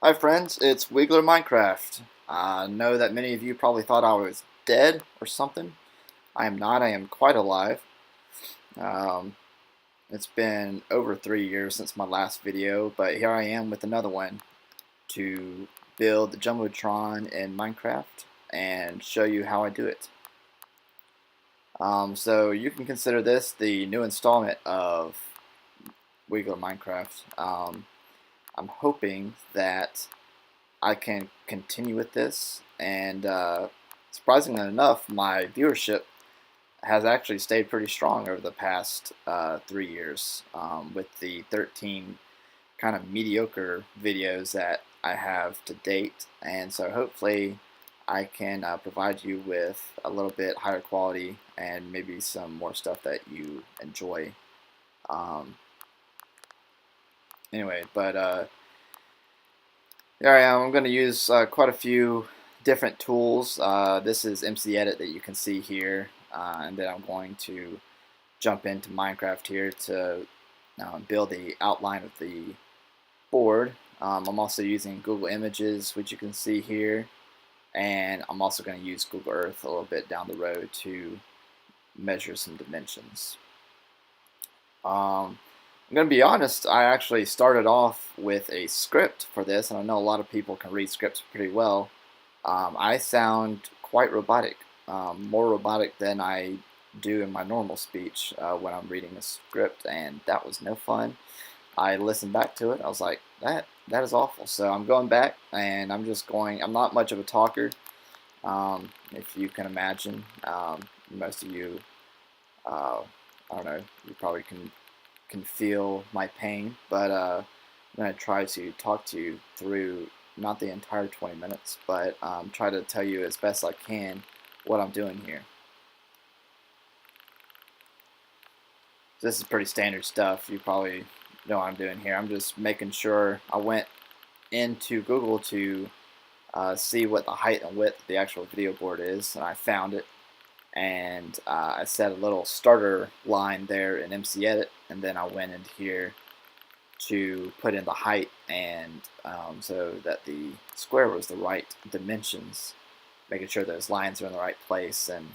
Hi friends, it's Weagler Minecraft. I know that many of you probably thought I was dead or something. I am not, I am quite alive. Um, it's been over 3 years since my last video, but here I am with another one to build the Jumbotron in Minecraft and show you how I do it. So you can consider this the new installment of Weagler Minecraft. I'm hoping that I can continue with this, and surprisingly enough, my viewership has actually stayed pretty strong over the past 3 years, with the 13 kind of mediocre videos that I have to date, and so hopefully I can provide you with a little bit higher quality and maybe some more stuff that you enjoy. Um, anyway, but Here I am. I'm going to use quite a few different tools. This is MC Edit that you can see here, and then I'm going to jump into Minecraft here to build the outline of the board. I'm also using Google Images, which you can see here, and I'm also going to use Google Earth a little bit down the road to measure some dimensions. I'm going to be honest, I actually started off with a script for this, and I know a lot of people can read scripts pretty well. I sound quite robotic, more robotic than I do in my normal speech when I'm reading a script, and that was no fun. I listened back to it. I was like, that is awful. So I'm going back, and I'm just going. I'm not much of a talker, if you can imagine. Most of you, I don't know, you probably can feel my pain, but I'm going to try to talk to you through not the entire 20 minutes, but try to tell you as best I can what I'm doing here. This is pretty standard stuff. You probably know what I'm doing here. I'm just making sure. I went into Google to see what the height and width of the actual video board is, and I found it. And I set a little starter line there in MC Edit, and then I went into here to put in the height, and so that the square was the right dimensions, making sure those lines are in the right place. And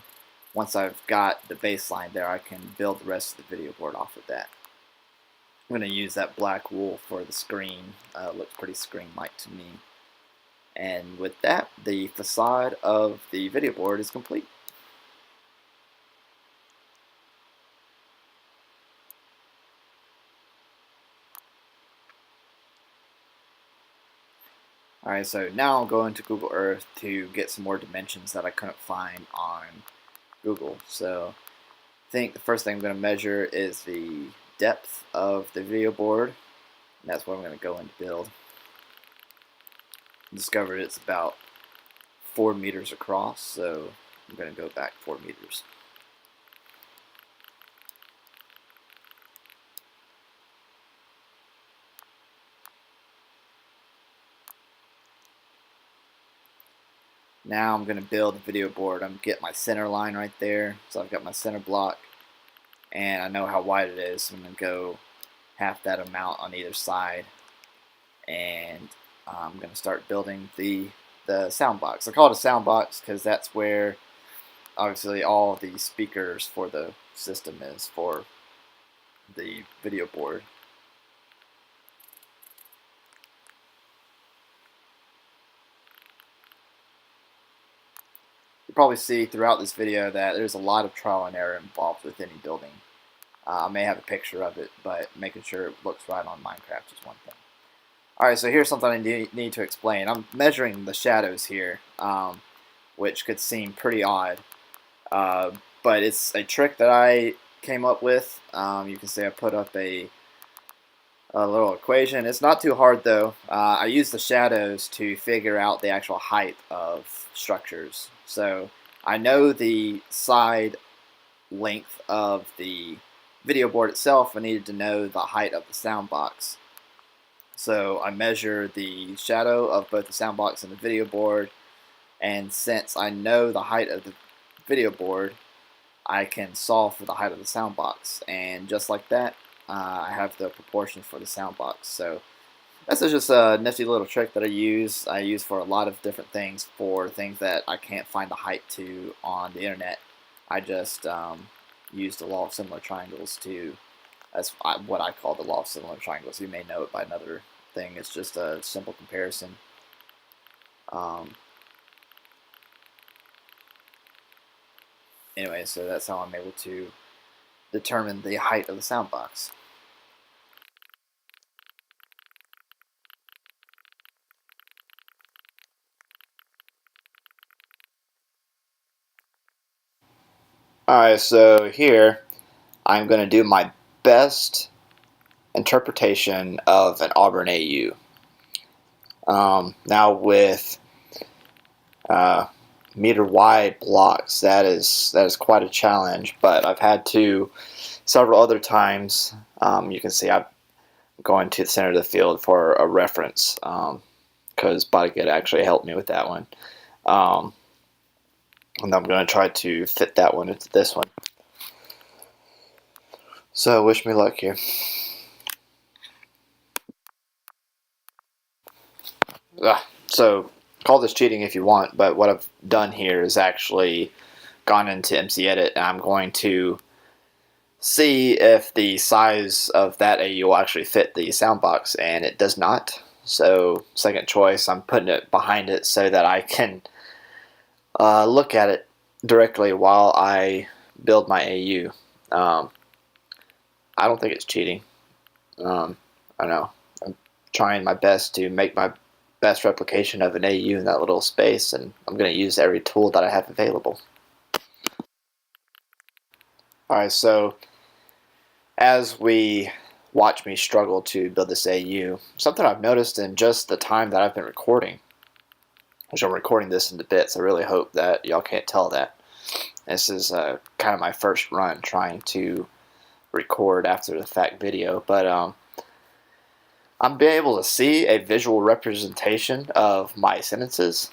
once I've got the baseline there, I can build the rest of the video board off of that. I'm going to use that black wool for the screen. Looks pretty screen-like to me. And with that, the facade of the video board is complete. Alright, so now I'll go into Google Earth to get some more dimensions that I couldn't find on Google. So I think the first thing I'm going to measure is the depth of the video board. And that's what I'm going to go in to build. I discovered it's about 4 meters across, so I'm going to go back 4 meters. Now I'm going to build the video board. I'm get my center line right there. So I've got my center block, and I know how wide it is. So I'm going to go half that amount on either side, and I'm going to start building the sound box. I call it a sound box because that's where obviously all the speakers for the system is for the video board. You probably see throughout this video that there's a lot of trial and error involved with any building. I may have a picture of it, but making sure it looks right on Minecraft is one thing. Alright, so here's something I need to explain. I'm measuring the shadows here, which could seem pretty odd, but it's a trick that I came up with. You can see I put up a little equation. It's not too hard though. I use the shadows to figure out the actual height of structures. So I know the side length of the video board itself. I needed to know the height of the sound box. So I measure the shadow of both the sound box and the video board, and since I know the height of the video board, I can solve for the height of the sound box, and just like that, I have the proportions for the sound box. So That's just a nifty little trick that I use. I use for a lot of different things. For things that I can't find the height to on the internet, I just use the law of similar triangles to. That's what I call the law of similar triangles. You may know it by another thing. It's just a simple comparison. Um, anyway, so that's how I'm able to determine the height of the sound box. Alright, so here I'm going to do my best interpretation of an Auburn AU. Now with meter wide blocks, that is quite a challenge, but I've had to several other times. You can see I'm going to the center of the field for a reference, because Bodykit actually helped me with that one. And I'm going to try to fit that one into this one. So wish me luck here. So call this cheating if you want, but what I've done here is actually gone into MC Edit, and I'm going to see if the size of that AU will actually fit the sound box, and it does not. So second choice, I'm putting it behind it so that I can look at it directly while I build my AU. I don't think it's cheating. I don't know. I'm trying my best to make my best replication of an AU in that little space, and I'm going to use every tool that I have available. Alright, so as we watch me struggle to build this AU, something I've noticed in just the time that I've been recording, which I'm recording this into bits, I really hope that y'all can't tell that. This is kind of my first run trying to record after the fact video, but I'm being able to see a visual representation of my sentences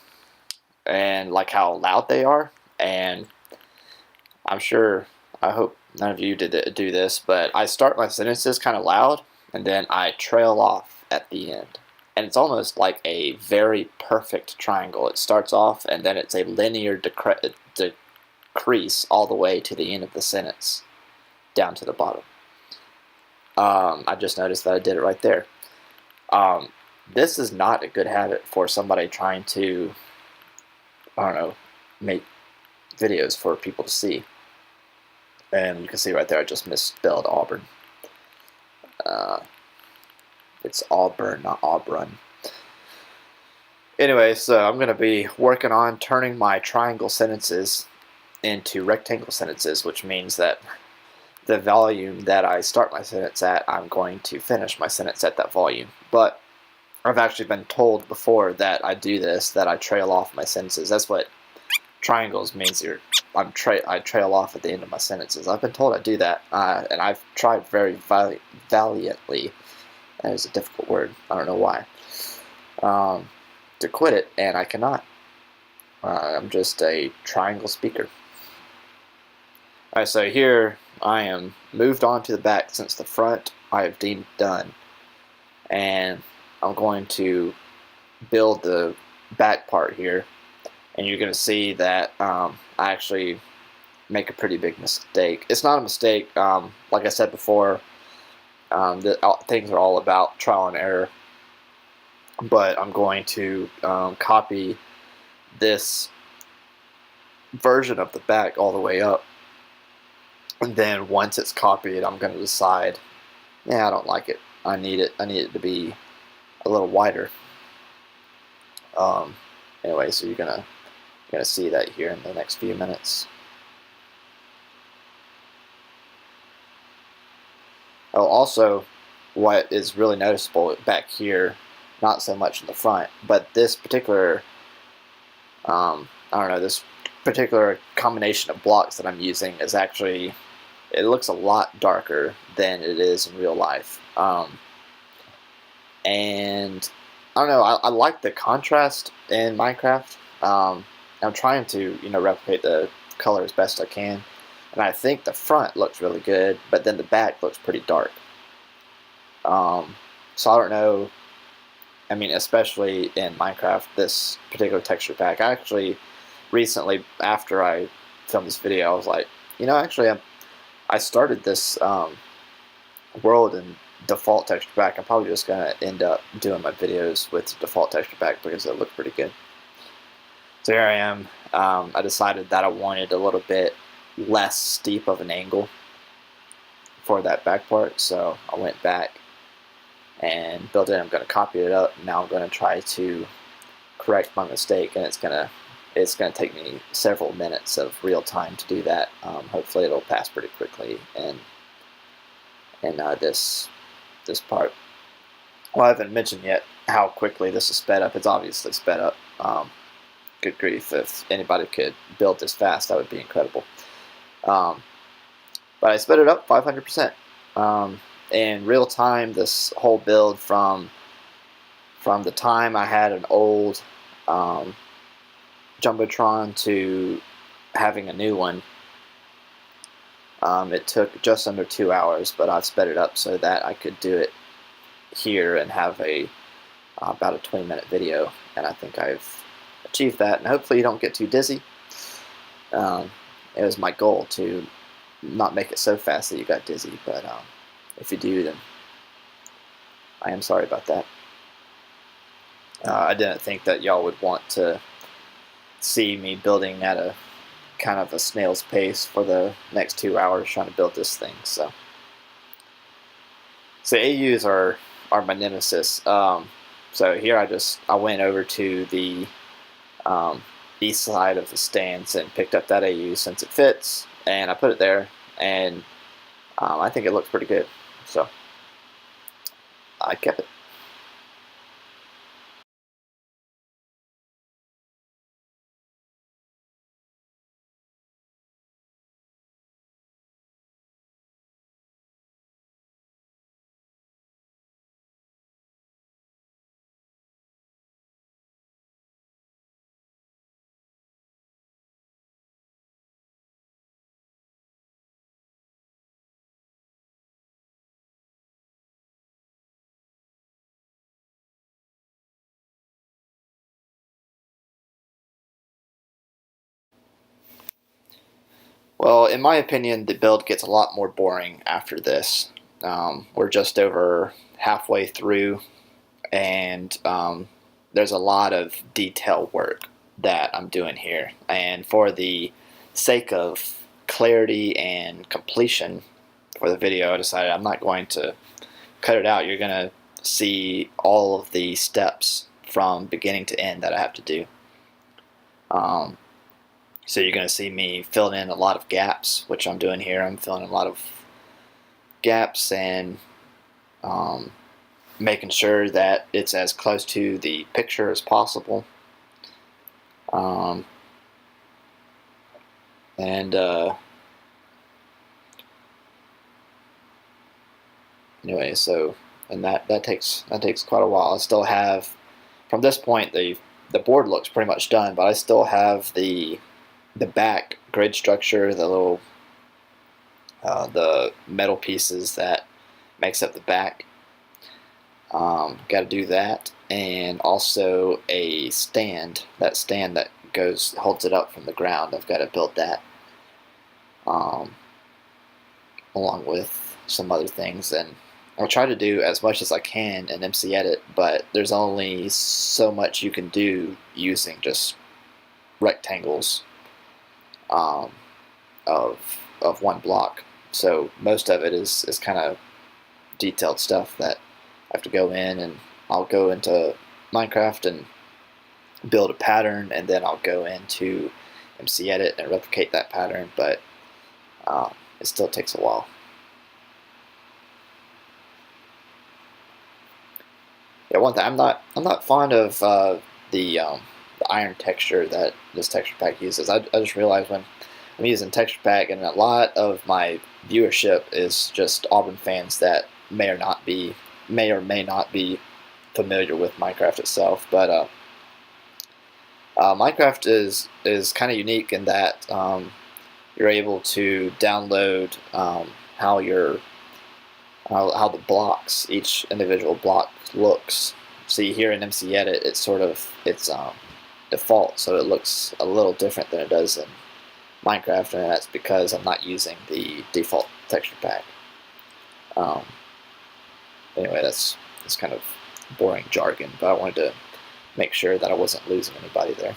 and like how loud they are, and I'm sure, I hope none of you do this, but I start my sentences kind of loud and then I trail off at the end, and it's almost like a very perfect triangle. It starts off and then it's a linear decrease all the way to the end of the sentence down to the bottom. I just noticed that I did it right there. This is not a good habit for somebody trying to, I don't know, make videos for people to see. And you can see right there I just misspelled Auburn. It's Auburn, not Auburn. Anyway, so I'm going to be working on turning my triangle sentences into rectangle sentences, which means that the volume that I start my sentence at, I'm going to finish my sentence at that volume. But I've actually been told before that I do this, that I trail off my sentences. That's what triangles means. I trail off at the end of my sentences. I've been told I do that, and I've tried very valiantly. That is a difficult word. I don't know why. To quit it, and I cannot. I'm just a triangle speaker. Alright, so here I am moved on to the back since the front I have deemed done. And I'm going to build the back part here, and you're going to see that I actually make a pretty big mistake. It's not a mistake. Like I said before, things are all about trial and error, but I'm going to copy this version of the back all the way up, and then once it's copied, I'm going to decide, yeah, I don't like it. I need it to be a little wider. Anyway, so you're gonna see that here in the next few minutes. Oh, also, what is really noticeable back here, not so much in the front, but this particular, I don't know, this particular combination of blocks that I'm using is actually, it looks a lot darker than it is in real life. And I don't know, I like the contrast in Minecraft. I'm trying to, replicate the color as best I can, and I think the front looks really good, but then the back looks pretty dark. So I don't know I mean, especially in Minecraft, this particular texture pack. I actually recently, after I filmed this video, I was like, actually, I started this world in default texture pack. I'm probably just gonna end up doing my videos with default texture pack because it looked pretty good. So here I am. I decided that I wanted a little bit less steep of an angle for that back part, so I went back and built it. I'm going to copy it up. Now I'm going to try to correct my mistake, and it's going to take me several minutes of real time to do that. Hopefully it'll pass pretty quickly in this part. Well, I haven't mentioned yet how quickly this is sped up. It's obviously sped up. Good grief, if anybody could build this fast, that would be incredible. But I sped it up 500%. In real time, this whole build from the time I had an old Jumbotron to having a new one, it took just under 2 hours, but I've sped it up so that I could do it here and have about a 20-minute video, and I think I've achieved that, and hopefully you don't get too dizzy. It was my goal to not make it so fast that you got dizzy, but if you do, then I am sorry about that. I didn't think that y'all would want to see me building at a kind of a snail's pace for the next 2 hours trying to build this thing. So AUs are my nemesis. So here I went over to the east side of the stands and picked up that AU since it fits, and I put it there, and I think it looks pretty good, so I kept it. Well, in my opinion, the build gets a lot more boring after this. We're just over halfway through, and there's a lot of detail work that I'm doing here. And for the sake of clarity and completion for the video, I decided I'm not going to cut it out. You're going to see all of the steps from beginning to end that I have to do. So you're going to see me filling in a lot of gaps, which I'm doing here. I'm filling in a lot of gaps and making sure that it's as close to the picture as possible. Anyway, so that takes quite a while. I still have, from this point, the board looks pretty much done, but I still have the back grid structure, the little the metal pieces that makes up the back. Got to do that, and also a stand. That stand that holds it up from the ground. I've got to build that, along with some other things, and I'll try to do as much as I can in MC Edit, but there's only so much you can do using just rectangles of one block. So most of it is kind of detailed stuff that I have to go in, and I'll go into Minecraft and build a pattern, and then I'll go into MC Edit and replicate that pattern, but it still takes a while. Yeah, one thing, I'm not fond of the iron texture that this texture pack uses. I just realized when I'm using texture pack, and a lot of my viewership is just Auburn fans that may or may not be familiar with Minecraft itself. But Minecraft is kind of unique in that you're able to download how the blocks, each individual block looks see here in MC Edit, it's default, so it looks a little different than it does in Minecraft, and that's because I'm not using the default texture pack. Anyway, that's kind of boring jargon, but I wanted to make sure that I wasn't losing anybody there.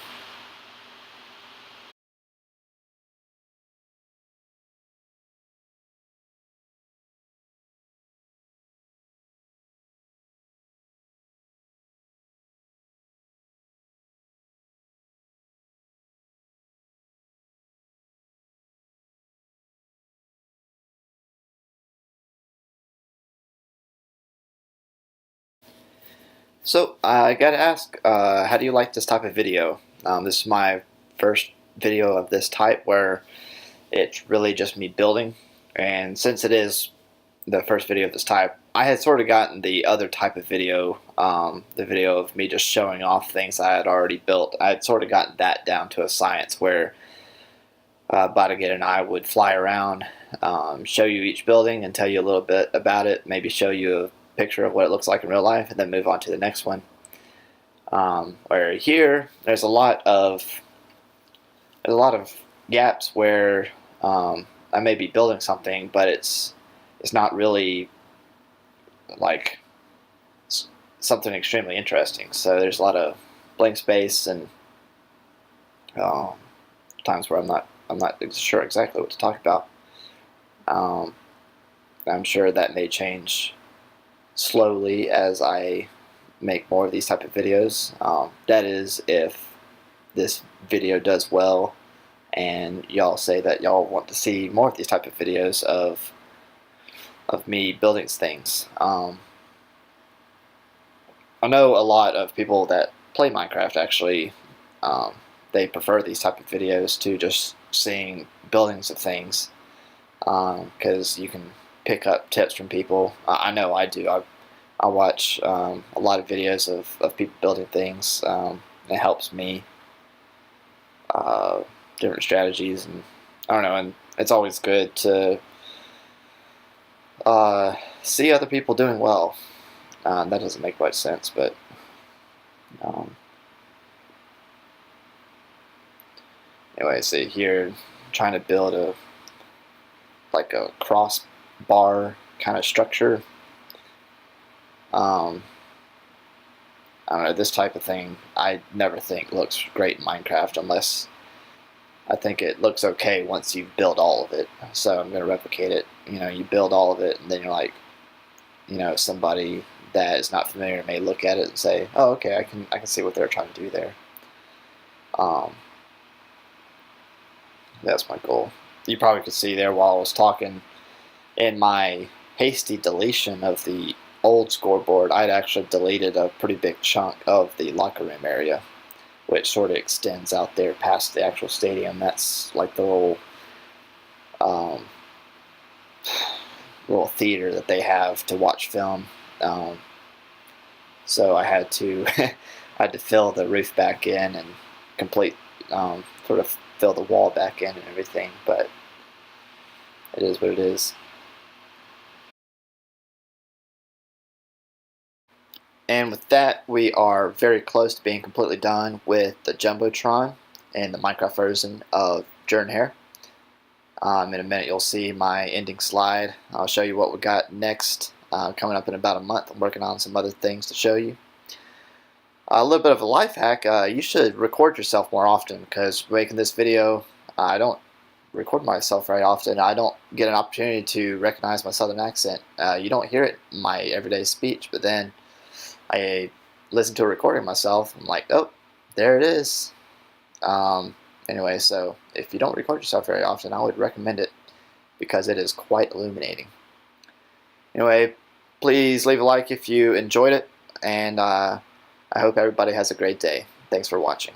So I gotta ask, how do you like this type of video? This is my first video of this type where it's really just me building, and since it is the first video of this type, I had sort of gotten the other type of video, the video of me just showing off things I had already built. I had sort of gotten that down to a science where Bottlegate and I would fly around, show you each building and tell you a little bit about it, maybe show you a picture of what it looks like in real life, and then move on to the next one. Where here, there's a lot of gaps where I may be building something, but it's not really like something extremely interesting. So there's a lot of blank space and times where I'm not sure exactly what to talk about. I'm sure that may change slowly as I make more of these type of videos. That is, if this video does well and y'all say that y'all want to see more of these type of videos of me building things. I know a lot of people that play Minecraft actually they prefer these type of videos to just seeing buildings of things, because you can pick up tips from people. I know I do. I watch a lot of videos of people building things. It helps me, different strategies, and I don't know, and it's always good to see other people doing well. That doesn't make much sense, but anyway, see here, trying to build a crossbar kind of structure. I don't know, this type of thing I never think looks great in Minecraft unless I think it looks okay once you build all of it. So I'm going to replicate it. You build all of it, and then you're like, somebody that is not familiar may look at it and say, oh, okay, I can see what they're trying to do there. That's my goal. You probably could see there while I was talking, in my hasty deletion of the old scoreboard, I'd actually deleted a pretty big chunk of the locker room area, which sort of extends out there past the actual stadium. That's like the little theater that they have to watch film. So I had to fill the roof back in and complete, sort of fill the wall back in and everything, but it is what it is. And with that, we are very close to being completely done with the Jumbotron and the Minecraft version of Jordan Hare. In a minute, you'll see my ending slide. I'll show you what we got next, coming up in about a month. I'm working on some other things to show you. A little bit of a life hack, you should record yourself more often, because making this video, I don't record myself very often. I don't get an opportunity to recognize my southern accent. You don't hear it in my everyday speech, but then I listen to a recording of myself, I'm like, oh, there it is. Anyway, so if you don't record yourself very often, I would recommend it, because it is quite illuminating. Anyway, please leave a like if you enjoyed it, and I hope everybody has a great day. Thanks for watching.